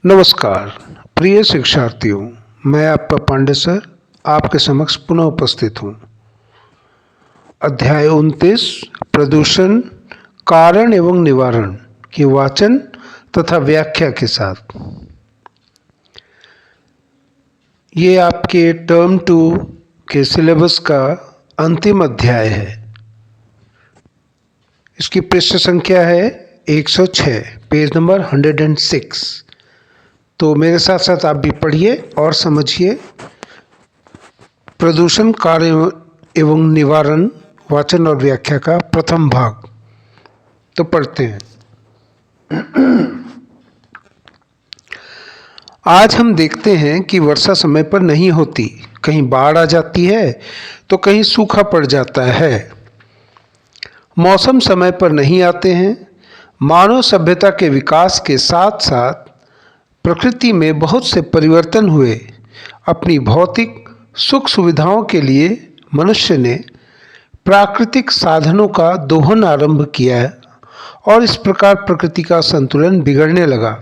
नमस्कार प्रिय शिक्षार्थियों, मैं आपका पांडे सर आपके समक्ष पुनः उपस्थित हूँ। अध्याय 29 प्रदूषण कारण एवं निवारण की वाचन तथा व्याख्या के साथ। ये आपके टर्म 2 के सिलेबस का अंतिम अध्याय है। इसकी पृष्ठ संख्या है 106, पेज नंबर 106। तो मेरे साथ साथ आप भी पढ़िए और समझिए। प्रदूषण कार्य एवं निवारण वाचन और व्याख्या का प्रथम भाग। तो पढ़ते हैं। आज हम देखते हैं कि वर्षा समय पर नहीं होती, कहीं बाढ़ आ जाती है तो कहीं सूखा पड़ जाता है। मौसम समय पर नहीं आते हैं। मानव सभ्यता के विकास के साथ साथ प्रकृति में बहुत से परिवर्तन हुए। अपनी भौतिक सुख सुविधाओं के लिए मनुष्य ने प्राकृतिक साधनों का दोहन आरंभ किया और इस प्रकार प्रकृति का संतुलन बिगड़ने लगा,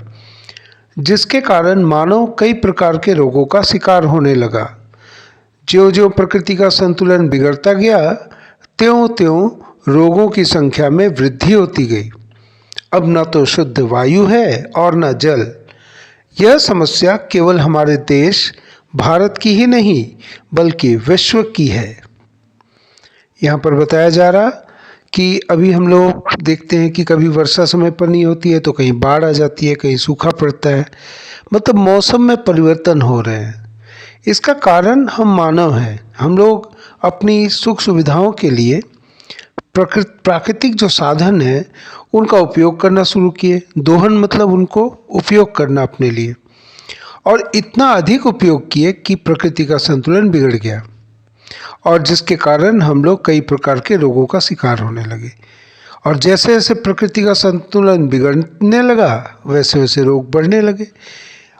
जिसके कारण मानव कई प्रकार के रोगों का शिकार होने लगा। ज्यों-ज्यों प्रकृति का संतुलन बिगड़ता गया, त्यों-त्यों रोगों की संख्या में वृद्धि होती गई। अब न तो शुद्ध वायु है और न जल। यह समस्या केवल हमारे देश भारत की ही नहीं बल्कि विश्व की है। यहाँ पर बताया जा रहा कि अभी हम लोग देखते हैं कि कभी वर्षा समय पर नहीं होती है तो कहीं बाढ़ आ जाती है, कहीं सूखा पड़ता है। मतलब मौसम में परिवर्तन हो रहे हैं। इसका कारण हम मानव हैं। हम लोग अपनी सुख सुविधाओं के लिए प्राकृतिक जो साधन है उनका उपयोग करना शुरू किए। दोहन मतलब उनको उपयोग करना अपने लिए, और इतना अधिक उपयोग किए कि प्रकृति का संतुलन बिगड़ गया, और जिसके कारण हम लोग कई प्रकार के रोगों का शिकार होने लगे। और जैसे जैसे प्रकृति का संतुलन बिगड़ने लगा वैसे वैसे रोग बढ़ने लगे।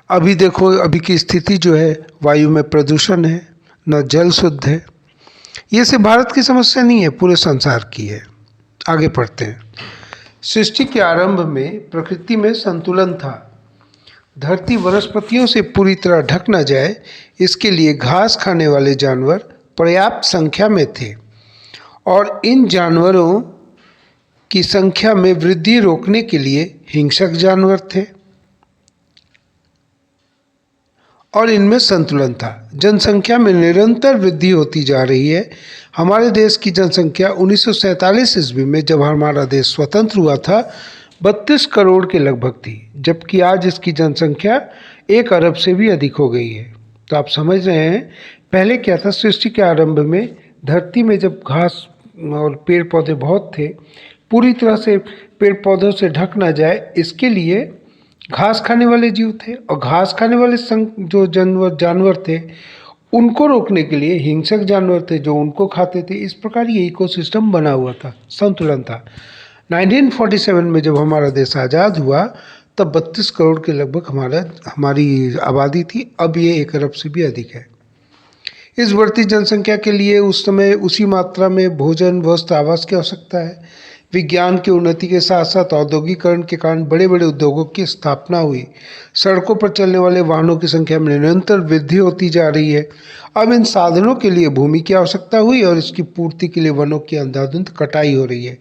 अभी देखो, अभी की स्थिति जो है, वायु में प्रदूषण है, न जल शुद्ध है। ये सिर्फ भारत की समस्या नहीं है, पूरे संसार की है। आगे पढ़ते हैं। सृष्टि के आरंभ में प्रकृति में संतुलन था। धरती वनस्पतियों से पूरी तरह ढक न जाए, इसके लिए घास खाने वाले जानवर पर्याप्त संख्या में थे, और इन जानवरों की संख्या में वृद्धि रोकने के लिए हिंसक जानवर थे, और इनमें संतुलन था। जनसंख्या में निरंतर वृद्धि होती जा रही है। हमारे देश की जनसंख्या 1947 ईस्वी में, जब हमारा देश स्वतंत्र हुआ था, 32 करोड़ के लगभग थी, जबकि आज इसकी जनसंख्या 1 अरब से भी अधिक हो गई है। तो आप समझ रहे हैं पहले क्या था। सृष्टि के आरंभ में धरती में जब घास और पेड़ पौधे बहुत थे, पूरी तरह से पेड़ पौधों से ढक ना जाए इसके लिए घास खाने वाले जीव थे, और घास खाने वाले जो जानवर थे उनको रोकने के लिए हिंसक जानवर थे जो उनको खाते थे। इस प्रकार ये इकोसिस्टम बना हुआ था, संतुलन था। 1947 में जब हमारा देश आज़ाद हुआ तब 32 करोड़ के लगभग हमारी आबादी थी। अब ये 1 अरब से भी अधिक है। इस बढ़ती जनसंख्या के लिए उस समय उसी मात्रा में भोजन, वस्त्र, आवास की आवश्यकता है। विज्ञान की उन्नति के साथ साथ औद्योगिकरण के कारण बड़े बड़े उद्योगों की स्थापना हुई। सड़कों पर चलने वाले वाहनों की संख्या में निरंतर वृद्धि होती जा रही है। अब इन साधनों के लिए भूमि की आवश्यकता हुई, और इसकी पूर्ति के लिए वनों की अंधाधुंध कटाई हो रही है,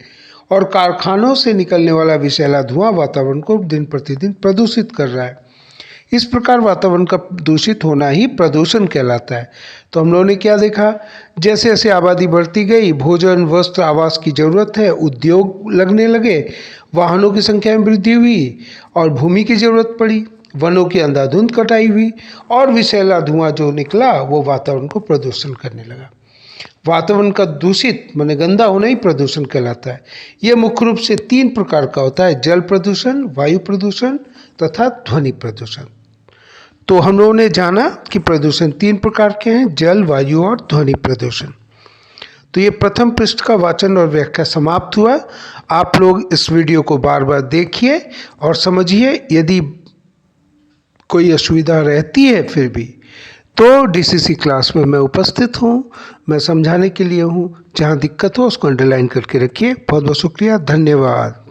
और कारखानों से निकलने वाला विषैला धुआं वातावरण को दिन प्रतिदिन प्रदूषित कर रहा है। इस प्रकार वातावरण का दूषित होना ही प्रदूषण कहलाता है। तो हम लोगों ने क्या देखा, जैसे जैसे आबादी बढ़ती गई, भोजन, वस्त्र, आवास की जरूरत है, उद्योग लगने लगे, वाहनों की संख्या में वृद्धि हुई और भूमि की जरूरत पड़ी, वनों की अंधाधुंध कटाई हुई, और विषैला धुआं जो निकला वो वातावरण को प्रदूषण करने लगा। वातावरण का दूषित माने गंदा होना ही प्रदूषण कहलाता है। यह मुख्य रूप से 3 प्रकार का होता है: जल प्रदूषण, वायु प्रदूषण तथा ध्वनि प्रदूषण। तो हम लोगों ने जाना कि प्रदूषण 3 प्रकार के हैं: जल, वायु और ध्वनि प्रदूषण। तो ये प्रथम पृष्ठ का वाचन और व्याख्या समाप्त हुआ। आप लोग इस वीडियो को बार बार देखिए और समझिए। यदि कोई असुविधा रहती है फिर भी, तो डीसीसी क्लास में मैं उपस्थित हूँ, मैं समझाने के लिए हूँ। जहाँ दिक्कत हो उसको अंडरलाइन करके रखिए। बहुत बहुत शुक्रिया, धन्यवाद।